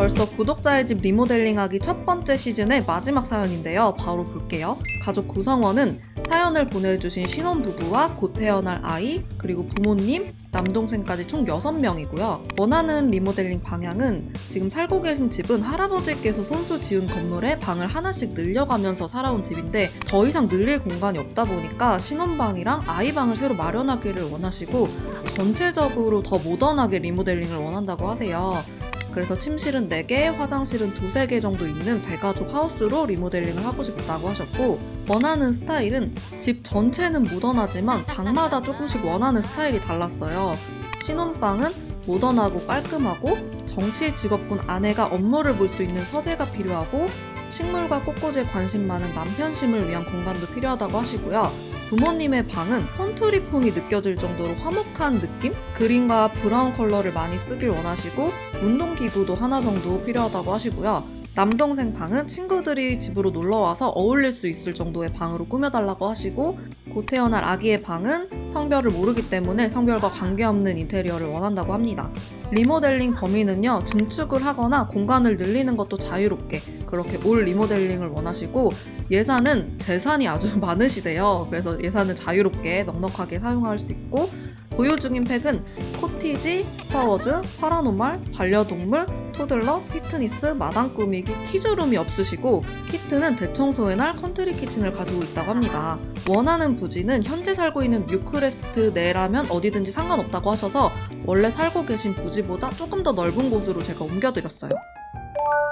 벌써 구독자의 집 리모델링하기 첫 번째 시즌의 마지막 사연인데요. 바로 볼게요. 가족 구성원은 사연을 보내주신 신혼부부와 곧 태어날 아이, 그리고 부모님, 남동생까지 총 6명이고요. 원하는 리모델링 방향은 지금 살고 계신 집은 할아버지께서 손수 지은 건물에 방을 하나씩 늘려가면서 살아온 집인데 더 이상 늘릴 공간이 없다 보니까 신혼방이랑 아이방을 새로 마련하기를 원하시고 전체적으로 더 모던하게 리모델링을 원한다고 하세요. 그래서 침실은 4개, 화장실은 2~3개 정도 있는 대가족 하우스로 리모델링을 하고 싶다고 하셨고, 원하는 스타일은 집 전체는 모던하지만 방마다 조금씩 원하는 스타일이 달랐어요. 신혼방은 모던하고 깔끔하고 정치 직업군 아내가 업무를 볼 수 있는 서재가 필요하고 식물과 꽃꽂이에 관심 많은 남편심을 위한 공간도 필요하다고 하시고요. 부모님의 방은 홈트리폼이 느껴질 정도로 화목한 느낌? 그린과 브라운 컬러를 많이 쓰길 원하시고 운동기구도 하나 정도 필요하다고 하시고요. 남동생 방은 친구들이 집으로 놀러와서 어울릴 수 있을 정도의 방으로 꾸며달라고 하시고, 곧 태어날 아기의 방은 성별을 모르기 때문에 성별과 관계없는 인테리어를 원한다고 합니다. 리모델링 범위는요, 증축을 하거나 공간을 늘리는 것도 자유롭게 그렇게 올 리모델링을 원하시고, 예산은 재산이 아주 많으시대요. 그래서 예산은 자유롭게 넉넉하게 사용할 수 있고, 보유 중인 팩은 코티지, 스타워즈, 파라노말, 반려동물, 토들러, 피트니스, 마당 꾸미기, 키즈룸이 없으시고, 키트는 대청소의 날 컨트리 키친을 가지고 있다고 합니다. 원하는 부지는 현재 살고 있는 뉴크레스트 내라면 어디든지 상관없다고 하셔서 원래 살고 계신 부지보다 조금 더 넓은 곳으로 제가 옮겨드렸어요.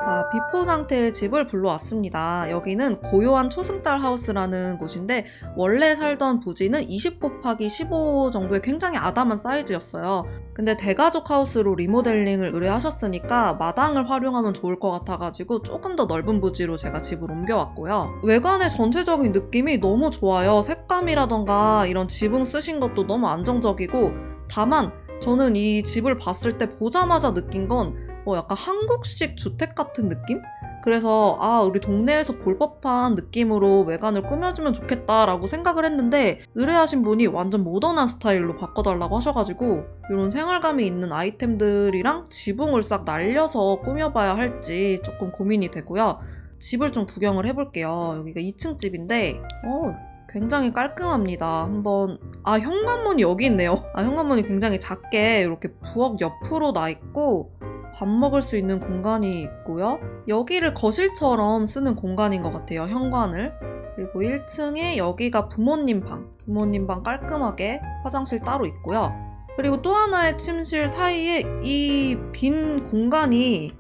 자, 비포 상태의 집을 불러왔습니다. 여기는 고요한 초승달 하우스라는 곳인데 원래 살던 부지는 20×15 정도의 굉장히 아담한 사이즈였어요. 근데 대가족 하우스로 리모델링을 의뢰하셨으니까 마당을 활용하면 좋을 것 같아가지고 조금 더 넓은 부지로 제가 집을 옮겨왔고요. 외관의 전체적인 느낌이 너무 좋아요. 색감이라던가 이런 지붕 쓰신 것도 너무 안정적이고, 다만 저는 이 집을 봤을 때 보자마자 느낀 건 약간 한국식 주택 같은 느낌? 그래서 우리 동네에서 볼 법한 느낌으로 외관을 꾸며주면 좋겠다라고 생각을 했는데, 의뢰하신 분이 완전 모던한 스타일로 바꿔달라고 하셔가지고 이런 생활감이 있는 아이템들이랑 지붕을 싹 날려서 꾸며봐야 할지 조금 고민이 되고요. 집을 좀 구경을 해볼게요. 여기가 2층 집인데 굉장히 깔끔합니다. 한번 현관문이 여기 있네요. 현관문이 굉장히 작게 이렇게 부엌 옆으로 나 있고 밥 먹을 수 있는 공간이 있고요. 여기를 거실처럼 쓰는 공간인 것 같아요, 현관을. 그리고 1층에 여기가 부모님 방 깔끔하게 화장실 따로 있고요. 그리고 또 하나의 침실 사이에 이 빈 공간이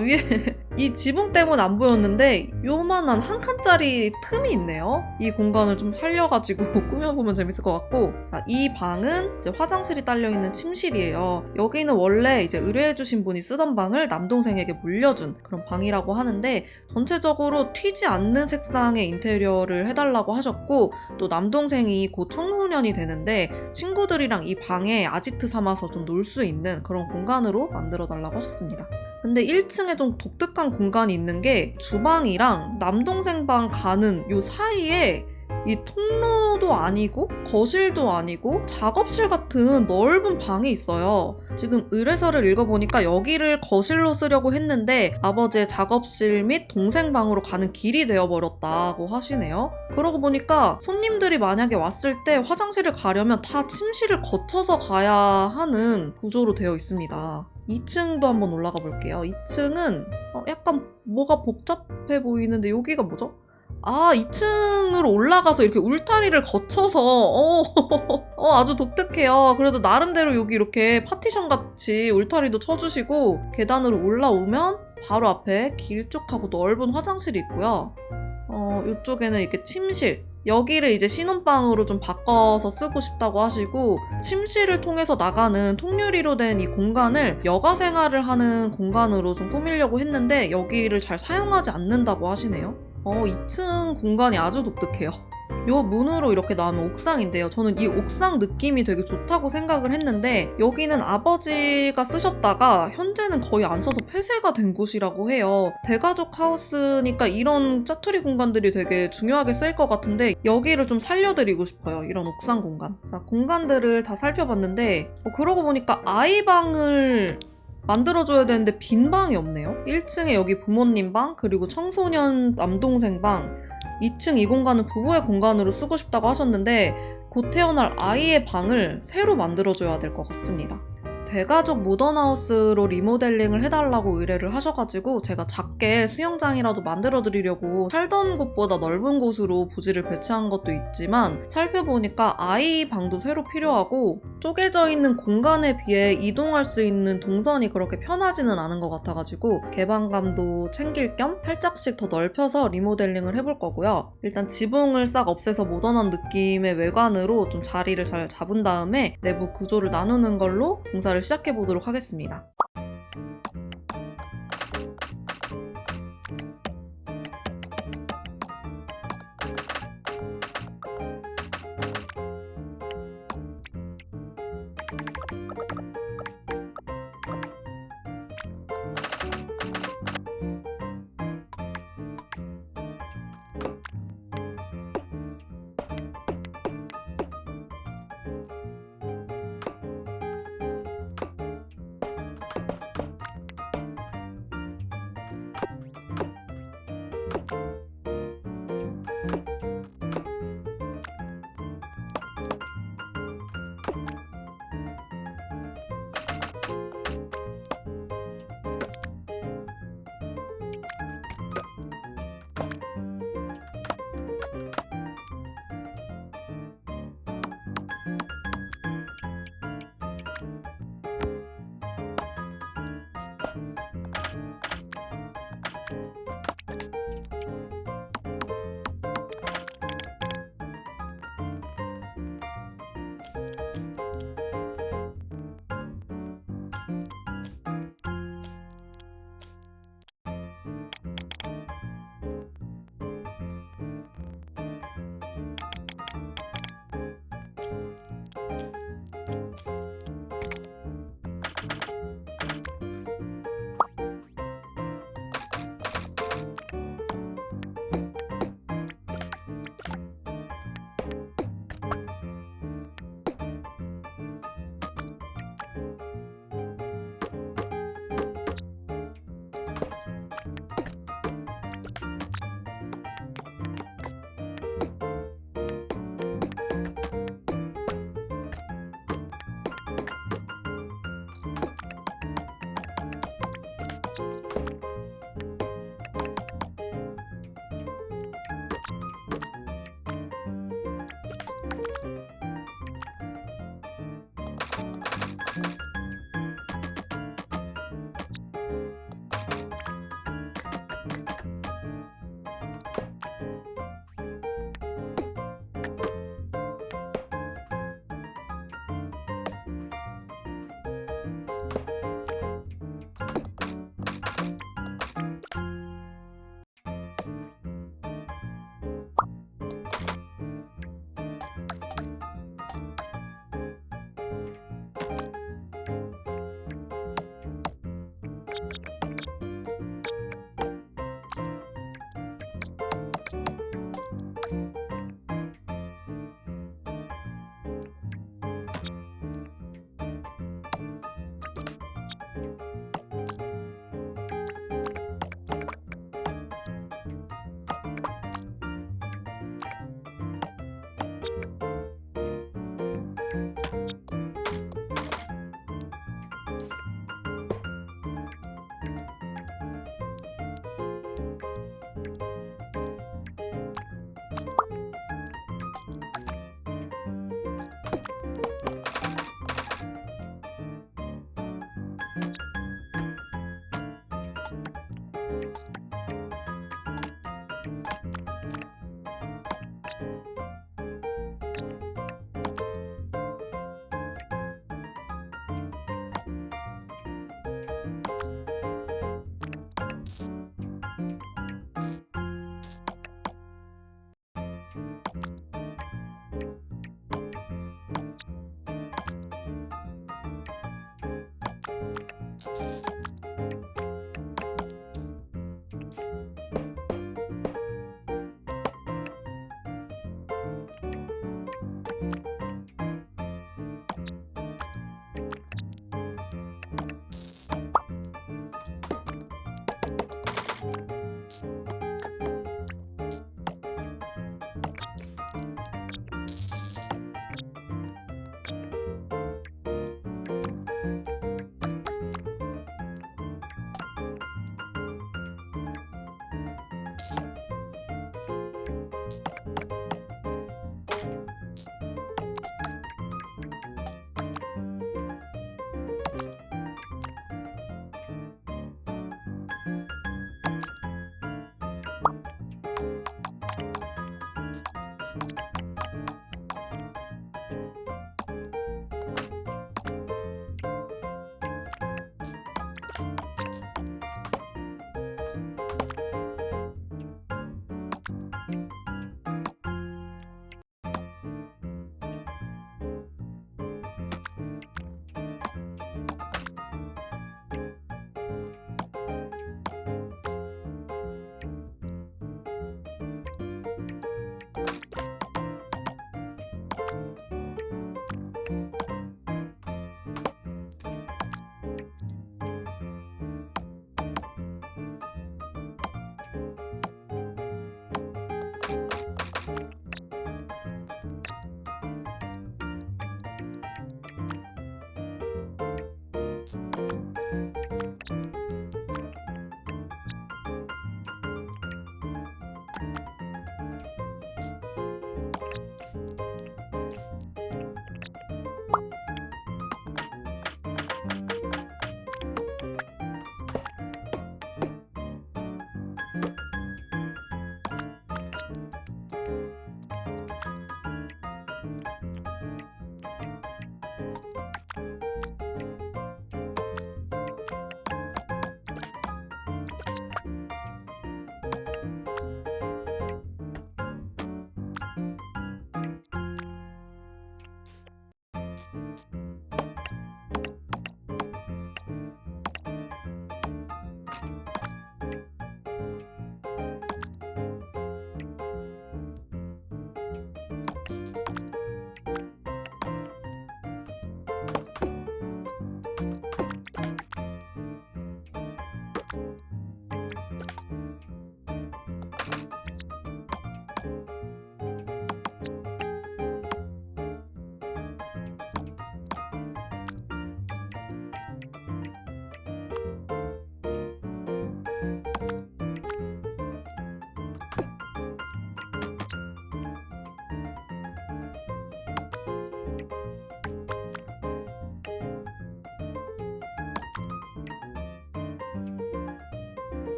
위에 이 지붕 때문에 안 보였는데 요만한 한 칸짜리 틈이 있네요. 이 공간을 좀 살려가지고 꾸며보면 재밌을 것 같고, 자, 이 방은 이제 화장실이 딸려있는 침실이에요. 여기는 원래 이제 의뢰해주신 분이 쓰던 방을 남동생에게 물려준 그런 방이라고 하는데, 전체적으로 튀지 않는 색상의 인테리어를 해달라고 하셨고, 또 남동생이 곧 청소년이 되는데 친구들이랑 이 방에 아지트 삼아서 좀 놀 수 있는 그런 공간으로 만들어달라고 하셨습니다. 근데 1층에 좀 독특한 공간이 있는 게, 주방이랑 남동생 방 가는 요 사이에 이 통로도 아니고 거실도 아니고 작업실 같은 넓은 방이 있어요. 지금 의뢰서를 읽어보니까 여기를 거실로 쓰려고 했는데 아버지의 작업실 및 동생 방으로 가는 길이 되어버렸다고 하시네요. 그러고 보니까 손님들이 만약에 왔을 때 화장실을 가려면 다 침실을 거쳐서 가야 하는 구조로 되어 있습니다. 2층도 한번 올라가 볼게요. 2층은 약간 뭐가 복잡해 보이는데 여기가 뭐죠? 2층으로 올라가서 이렇게 울타리를 거쳐서 아주 독특해요. 그래도 나름대로 여기 이렇게 파티션 같이 울타리도 쳐주시고, 계단으로 올라오면 바로 앞에 길쭉하고 넓은 화장실이 있고요. 이쪽에는 이렇게 침실, 여기를 이제 신혼방으로 좀 바꿔서 쓰고 싶다고 하시고, 침실을 통해서 나가는 통유리로 된 이 공간을 여가 생활을 하는 공간으로 좀 꾸미려고 했는데 여기를 잘 사용하지 않는다고 하시네요. 2층 공간이 아주 독특해요. 요 문으로 이렇게 나오면 옥상인데요. 저는 이 옥상 느낌이 되게 좋다고 생각을 했는데, 여기는 아버지가 쓰셨다가 현재는 거의 안 써서 폐쇄가 된 곳이라고 해요. 대가족 하우스니까 이런 짜투리 공간들이 되게 중요하게 쓰일 것 같은데 여기를 좀 살려드리고 싶어요. 이런 옥상 공간. 자, 공간들을 다 살펴봤는데 그러고 보니까 아이방을 만들어줘야 되는데 빈 방이 없네요. 1층에 여기 부모님 방, 그리고 청소년 남동생 방, 2층 이 공간은 부부의 공간으로 쓰고 싶다고 하셨는데 곧 태어날 아이의 방을 새로 만들어줘야 될 것 같습니다. 대가족 모던하우스로 리모델링을 해달라고 의뢰를 하셔가지고 제가 작게 수영장이라도 만들어 드리려고 살던 곳보다 넓은 곳으로 부지를 배치한 것도 있지만 살펴보니까 아이 방도 새로 필요하고 쪼개져 있는 공간에 비해 이동할 수 있는 동선이 그렇게 편하지는 않은 것 같아가지고 개방감도 챙길 겸 살짝씩 더 넓혀서 리모델링을 해볼 거고요. 일단 지붕을 싹 없애서 모던한 느낌의 외관으로 좀 자리를 잘 잡은 다음에 내부 구조를 나누는 걸로 공사를 시작해 보도록 하겠습니다.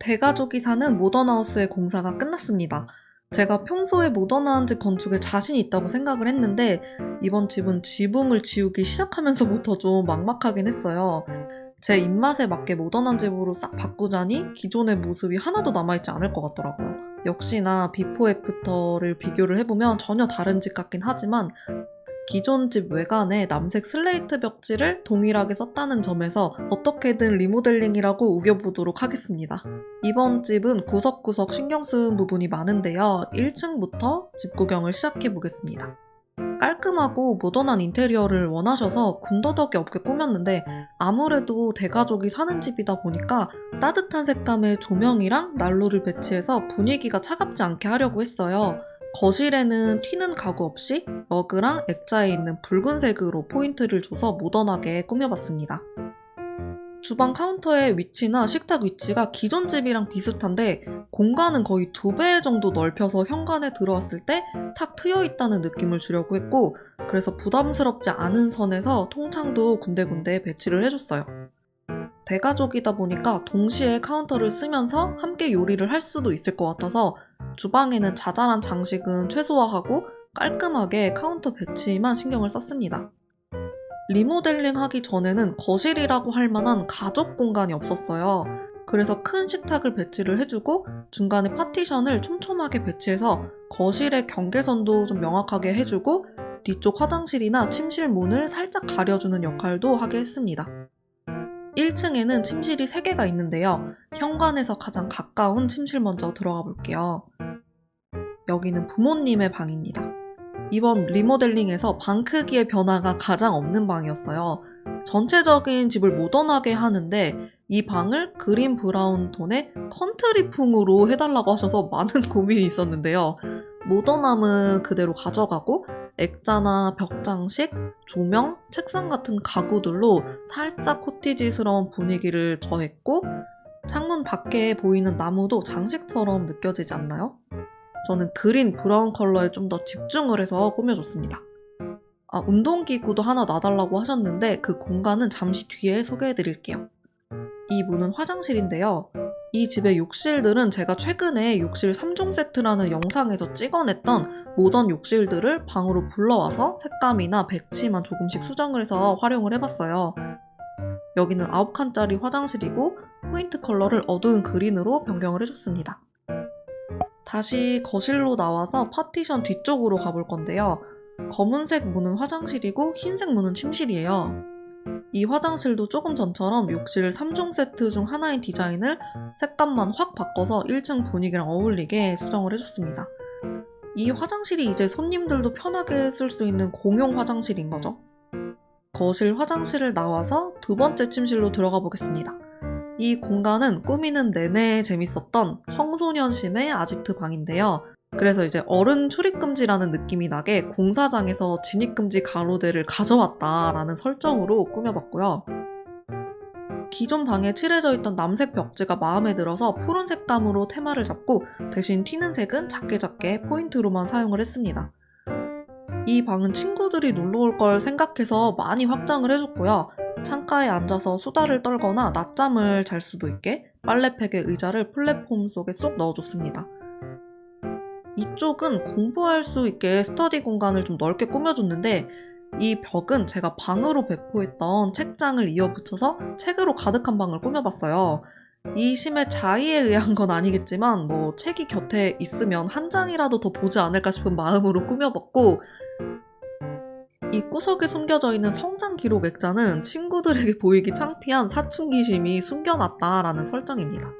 대가족이 사는 모던하우스의 공사가 끝났습니다. 제가 평소에 모던한 집 건축에 자신이 있다고 생각을 했는데 이번 집은 지붕을 지우기 시작하면서부터 좀 막막하긴 했어요. 제 입맛에 맞게 모던한 집으로 싹 바꾸자니 기존의 모습이 하나도 남아있지 않을 것 같더라고요. 역시나 비포 애프터를 비교를 해보면 전혀 다른 집 같긴 하지만 기존 집 외관에 남색 슬레이트 벽지를 동일하게 썼다는 점에서 어떻게든 리모델링이라고 우겨보도록 하겠습니다. 이번 집은 구석구석 신경 쓴 부분이 많은데요. 1층부터 집 구경을 시작해보겠습니다. 깔끔하고 모던한 인테리어를 원하셔서 군더더기 없게 꾸몄는데 아무래도 대가족이 사는 집이다 보니까 따뜻한 색감의 조명이랑 난로를 배치해서 분위기가 차갑지 않게 하려고 했어요. 거실에는 튀는 가구 없이 러그랑 액자에 있는 붉은색으로 포인트를 줘서 모던하게 꾸며봤습니다. 주방 카운터의 위치나 식탁 위치가 기존 집이랑 비슷한데 공간은 거의 2배 정도 넓혀서 현관에 들어왔을 때 탁 트여있다는 느낌을 주려고 했고 그래서 부담스럽지 않은 선에서 통창도 군데군데 배치를 해줬어요. 대가족이다 보니까 동시에 카운터를 쓰면서 함께 요리를 할 수도 있을 것 같아서 주방에는 자잘한 장식은 최소화하고 깔끔하게 카운터 배치만 신경을 썼습니다. 리모델링 하기 전에는 거실이라고 할 만한 가족 공간이 없었어요. 그래서 큰 식탁을 배치를 해주고 중간에 파티션을 촘촘하게 배치해서 거실의 경계선도 좀 명확하게 해주고 뒤쪽 화장실이나 침실 문을 살짝 가려주는 역할도 하게 했습니다. 1층에는 침실이 3개가 있는데요. 현관에서 가장 가까운 침실 먼저 들어가 볼게요. 여기는 부모님의 방입니다. 이번 리모델링에서 방 크기의 변화가 가장 없는 방이었어요. 전체적인 집을 모던하게 하는데 이 방을 그린 브라운 톤의 컨트리풍으로 해달라고 하셔서 많은 고민이 있었는데요. 모던함은 그대로 가져가고 액자나 벽장식, 조명, 책상 같은 가구들로 살짝 코티지스러운 분위기를 더했고 창문 밖에 보이는 나무도 장식처럼 느껴지지 않나요? 저는 그린 브라운 컬러에 좀 더 집중을 해서 꾸며줬습니다. 운동기구도 하나 놔달라고 하셨는데 그 공간은 잠시 뒤에 소개해드릴게요. 이 문은 화장실인데요. 이 집의 욕실들은 제가 최근에 욕실 3종 세트라는 영상에서 찍어냈던 모던 욕실들을 방으로 불러와서 색감이나 배치만 조금씩 수정을 해서 활용을 해봤어요. 여기는 9칸짜리 화장실이고 포인트 컬러를 어두운 그린으로 변경을 해줬습니다. 다시 거실로 나와서 파티션 뒤쪽으로 가볼 건데요. 검은색 문은 화장실이고 흰색 문은 침실이에요. 이 화장실도 조금 전처럼 욕실 3종 세트 중 하나인 디자인을 색감만 확 바꿔서 1층 분위기랑 어울리게 수정을 해줬습니다. 이 화장실이 이제 손님들도 편하게 쓸 수 있는 공용 화장실인 거죠. 거실 화장실을 나와서 두 번째 침실로 들어가 보겠습니다. 이 공간은 꾸미는 내내 재밌었던 청소년심의 아지트 방인데요. 그래서 이제 어른 출입금지라는 느낌이 나게 공사장에서 진입금지 가로대를 가져왔다라는 설정으로 꾸며봤고요. 기존 방에 칠해져 있던 남색 벽지가 마음에 들어서 푸른 색감으로 테마를 잡고 대신 튀는 색은 작게 포인트로만 사용을 했습니다. 이 방은 친구들이 놀러 올 걸 생각해서 많이 확장을 해줬고요. 창가에 앉아서 수다를 떨거나 낮잠을 잘 수도 있게 빨래팩에 의자를 플랫폼 속에 쏙 넣어줬습니다. 이쪽은 공부할 수 있게 스터디 공간을 좀 넓게 꾸며줬는데 이 벽은 제가 방으로 배포했던 책장을 이어붙여서 책으로 가득한 방을 꾸며봤어요. 이 심의 자의에 의한 건 아니겠지만 책이 곁에 있으면 한 장이라도 더 보지 않을까 싶은 마음으로 꾸며봤고 이 구석에 숨겨져 있는 성장 기록 액자는 친구들에게 보이기 창피한 사춘기심이 숨겨놨다라는 설정입니다.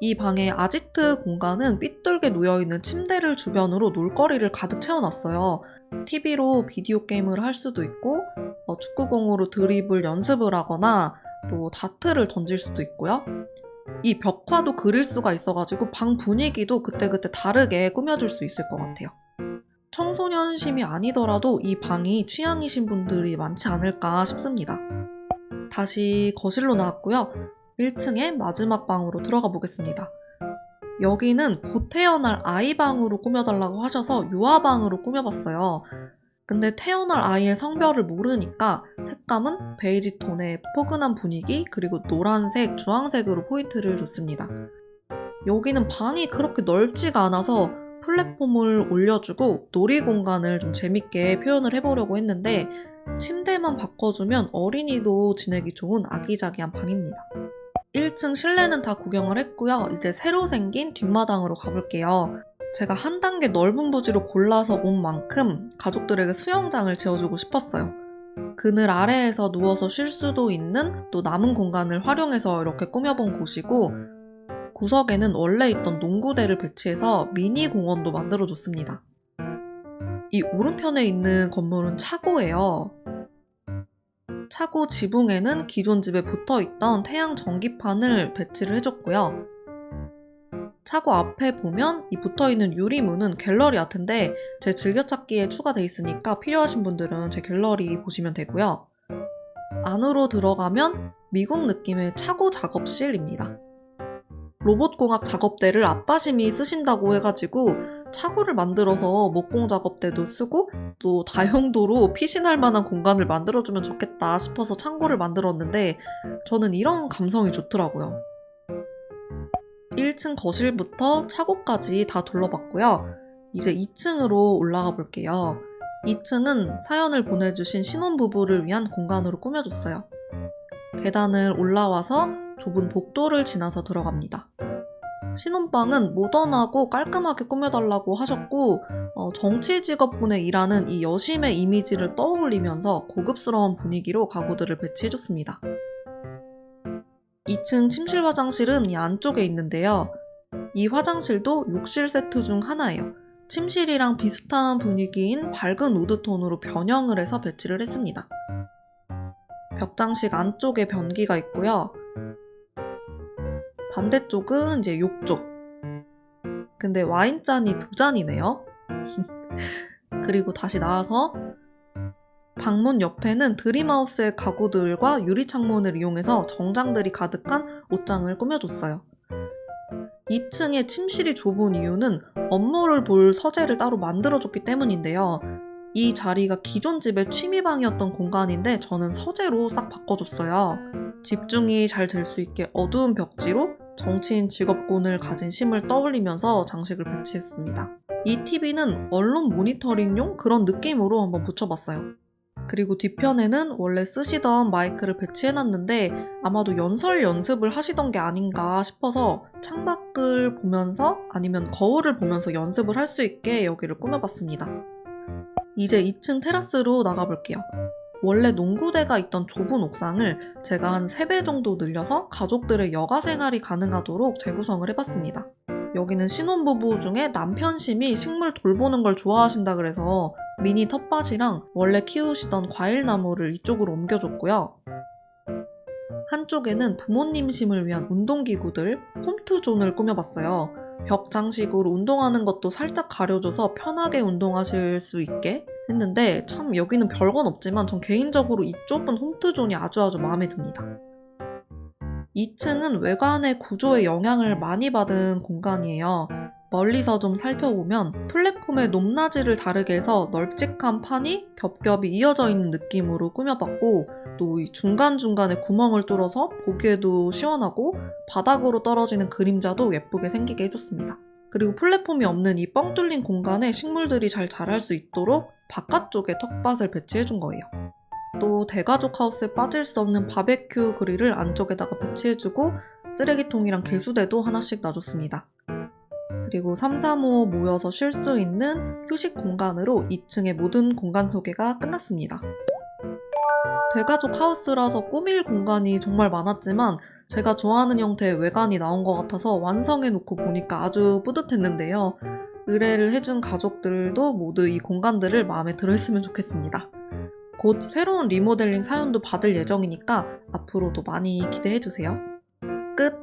이 방의 아지트 공간은 삐뚤게 놓여있는 침대를 주변으로 놀거리를 가득 채워놨어요. TV로 비디오 게임을 할 수도 있고 축구공으로 드리블 연습을 하거나 또 다트를 던질 수도 있고요. 이 벽화도 그릴 수가 있어가지고 방 분위기도 그때그때 다르게 꾸며줄 수 있을 것 같아요. 청소년심이 아니더라도 이 방이 취향이신 분들이 많지 않을까 싶습니다. 다시 거실로 나왔고요. 1층의 마지막 방으로 들어가 보겠습니다. 여기는 곧 태어날 아이 방으로 꾸며달라고 하셔서 유아방으로 꾸며봤어요. 근데 태어날 아이의 성별을 모르니까 색감은 베이지 톤의 포근한 분위기 그리고 노란색, 주황색으로 포인트를 줬습니다. 여기는 방이 그렇게 넓지가 않아서 플랫폼을 올려주고 놀이 공간을 좀 재밌게 표현을 해보려고 했는데 침대만 바꿔주면 어린이도 지내기 좋은 아기자기한 방입니다. 1층 실내는 다 구경을 했고요. 이제 새로 생긴 뒷마당으로 가볼게요. 제가 한 단계 넓은 부지로 골라서 온 만큼 가족들에게 수영장을 지어주고 싶었어요. 그늘 아래에서 누워서 쉴 수도 있는 또 남은 공간을 활용해서 이렇게 꾸며본 곳이고 구석에는 원래 있던 농구대를 배치해서 미니 공원도 만들어줬습니다. 이 오른편에 있는 건물은 차고예요. 차고 지붕에는 기존 집에 붙어있던 태양 전기판을 배치를 해줬고요. 차고 앞에 보면 이 붙어있는 유리문은 갤러리 아트인데 제 즐겨찾기에 추가돼 있으니까 필요하신 분들은 제 갤러리 보시면 되고요. 안으로 들어가면 미국 느낌의 차고 작업실입니다. 로봇공학 작업대를 아빠심이 쓰신다고 해가지고 차고를 만들어서 목공 작업대도 쓰고 또 다용도로 피신할 만한 공간을 만들어주면 좋겠다 싶어서 창고를 만들었는데 저는 이런 감성이 좋더라고요. 1층 거실부터 차고까지 다 둘러봤고요. 이제 2층으로 올라가 볼게요. 2층은 사연을 보내주신 신혼부부를 위한 공간으로 꾸며줬어요. 계단을 올라와서 좁은 복도를 지나서 들어갑니다. 신혼방은 모던하고 깔끔하게 꾸며달라고 하셨고 정치 직업군에 일하는 이 여심의 이미지를 떠올리면서 고급스러운 분위기로 가구들을 배치해줬습니다. 2층 침실 화장실은 이 안쪽에 있는데요. 이 화장실도 욕실 세트 중 하나예요. 침실이랑 비슷한 분위기인 밝은 우드톤으로 변형을 해서 배치를 했습니다. 벽장식 안쪽에 변기가 있고요. 반대쪽은 이제 욕조. 근데 와인잔이 2잔이네요. 그리고 다시 나와서 방문 옆에는 드림하우스의 가구들과 유리창문을 이용해서 정장들이 가득한 옷장을 꾸며줬어요. 2층에 침실이 좁은 이유는 업무를 볼 서재를 따로 만들어줬기 때문인데요. 이 자리가 기존 집의 취미방이었던 공간인데 저는 서재로 싹 바꿔줬어요. 집중이 잘 될 수 있게 어두운 벽지로 정치인 직업군을 가진 심을 떠올리면서 장식을 배치했습니다. 이 TV는 언론 모니터링용 그런 느낌으로 한번 붙여봤어요. 그리고 뒤편에는 원래 쓰시던 마이크를 배치해놨는데 아마도 연설 연습을 하시던 게 아닌가 싶어서 창밖을 보면서 아니면 거울을 보면서 연습을 할 수 있게 여기를 꾸며봤습니다. 이제 2층 테라스로 나가볼게요. 원래 농구대가 있던 좁은 옥상을 제가 한 3배 정도 늘려서 가족들의 여가 생활이 가능하도록 재구성을 해봤습니다. 여기는 신혼부부 중에 남편심이 식물 돌보는 걸 좋아하신다 그래서 미니 텃밭이랑 원래 키우시던 과일나무를 이쪽으로 옮겨줬고요. 한쪽에는 부모님 심을 위한 운동기구들, 홈트존을 꾸며봤어요. 벽 장식으로 운동하는 것도 살짝 가려줘서 편하게 운동하실 수 있게 했는데 참 여기는 별건 없지만 전 개인적으로 이 좁은 홈트존이 아주 마음에 듭니다. 2층은 외관의 구조에 영향을 많이 받은 공간이에요. 멀리서 좀 살펴보면 플랫폼의 높낮이를 다르게 해서 널찍한 판이 겹겹이 이어져 있는 느낌으로 꾸며봤고 또 이 중간중간에 구멍을 뚫어서 보기에도 시원하고 바닥으로 떨어지는 그림자도 예쁘게 생기게 해줬습니다. 그리고 플랫폼이 없는 이 뻥 뚫린 공간에 식물들이 잘 자랄 수 있도록 바깥쪽에 텃밭을 배치해준 거예요. 또 대가족 하우스에 빠질 수 없는 바베큐 그릴을 안쪽에다가 배치해주고 쓰레기통이랑 개수대도 하나씩 놔줬습니다. 그리고 3, 3호 모여서 쉴 수 있는 휴식 공간으로 2층의 모든 공간 소개가 끝났습니다. 대가족 하우스라서 꾸밀 공간이 정말 많았지만 제가 좋아하는 형태의 외관이 나온 것 같아서 완성해놓고 보니까 아주 뿌듯했는데요. 의뢰를 해준 가족들도 모두 이 공간들을 마음에 들어 했으면 좋겠습니다. 곧 새로운 리모델링 사연도 받을 예정이니까 앞으로도 많이 기대해주세요. 끝!